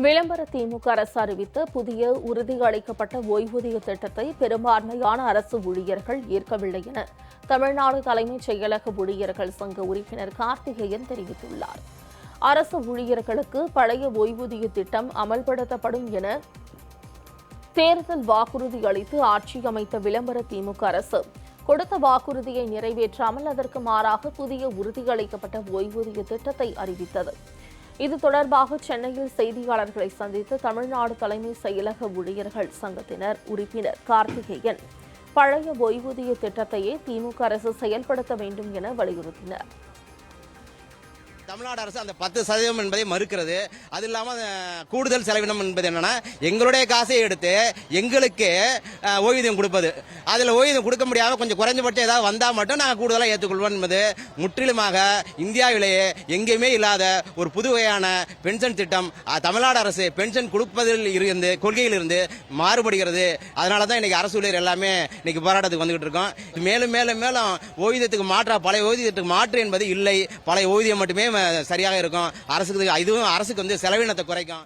விளம்பர திமுக அரசு அறிவித்த புதிய உறுதியளிக்கப்பட்ட ஓய்வூதிய திட்டத்தை பெரும்பான்மையான அரசு ஊழியர்கள் ஏற்கவில்லை என தமிழ்நாடு தலைமைச் செயலக ஊழியர்கள் சங்க உறுப்பினர் கார்த்திகேயன் தெரிவித்துள்ளார். அரசு ஊழியர்களுக்கு பழைய ஓய்வூதிய திட்டம் அமல்படுத்தப்படும் என தேர்தல் வாக்குறுதி அளித்து ஆட்சி அமைத்த விளம்பர திமுக அரசு கொடுத்த வாக்குறுதியை நிறைவேற்றாமல் அதற்கு மாறாக புதிய உறுதியளிக்கப்பட்ட ஓய்வூதிய திட்டத்தை அறிவித்தது. இது தொடர்பாக சென்னையில் செய்தியாளர்களை சந்தித்த தமிழ்நாடு தலைமை செயலக ஊழியர்கள் சங்கத்தினர் உறுப்பினர் கார்த்திகேயன் பழைய ஓய்வூதிய திட்டத்தையே திமுக அரசு செயல்படுத்த வேண்டும் என வலியுறுத்தினர். தமிழ்நாடு அரசு அந்த 10% என்பதை மறுக்கிறது. அது இல்லாமல் கூடுதல் செலவினம் என்பது என்னன்னா, எங்களுடைய காசை எடுத்து எங்களுக்கு ஓய்வூதியம் கொடுப்பது. அதில் ஓய்வூதியம் கொடுக்க முடியாமல் கொஞ்சம் குறைஞ்சபட்சம் ஏதாவது வந்தால் மட்டும் நாங்கள் கூடுதலாக ஏற்றுக்கொள்வோம் என்பது முற்றிலுமாக இந்தியாவிலேயே எங்கேயுமே இல்லாத ஒரு புது வகையான பென்ஷன் திட்டம். தமிழ்நாடு அரசு பென்ஷன் கொடுப்பதில் இருந்து கொள்கையில் இருந்து மாறுபடுகிறது. அதனால தான் இன்னைக்கு அரசு ஊழியர் எல்லாமே இன்னைக்கு போராட்டத்துக்கு வந்துகிட்டு இருக்கோம். மேலும் மேலும் மேலும் ஓய்வூதியத்துக்கு மாற்றா பழைய ஓய்வூதியத்துக்கு மாற்று என்பது இல்லை. பழைய ஓய்வூதியம் மட்டுமே சரியாக இருக்கும். அரசுக்கு இதுவும் அரசுக்கு செலவினத்தை குறைக்கும்.